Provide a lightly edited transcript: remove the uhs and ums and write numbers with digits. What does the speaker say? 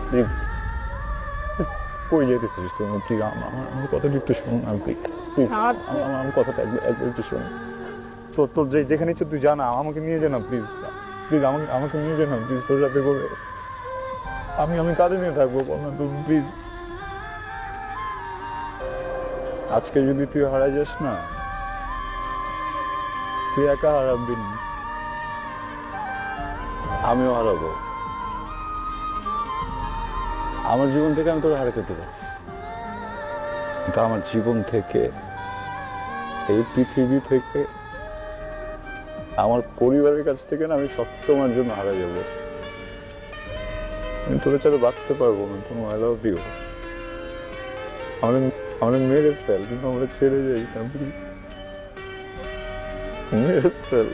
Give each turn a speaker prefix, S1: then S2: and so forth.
S1: Please কই যেতেছিস তুমি? Please আমার কথাটা একটু শোন না, প্লিজ প্লিজ আমার কথাটা একবার একটু শোন। তোর তোর যেখানে ইচ্ছে তুই জানা, আমাকে নিয়ে যা না প্লিজ। প্লিজ আমাকে নিয়ে যা না প্লিজ, তোর সাথে করে। আমি কাঁদে নিয়ে থাকবো, বল না তুমি প্লিজ। আজকে যদি তুই হারাই যাস না, তুই একা হারাবি না, আমিও হারাবো। আমার জীবন থেকে আমি তোকে হারাতে দেবো, কিন্তু আমার জীবন থেকে, এই পৃথিবী থেকে, আমার পরিবারের কাছ থেকে না আমি সবসময়ের জন্য হারা যাবো। আমি তোকে ছাড়া বাঁচতে পারবো না। তুমি আই লাভ ইউ। আমরা মেরে ফেল, কিন্তু আমরা ছেড়ে যাই না, মেরে ফেল।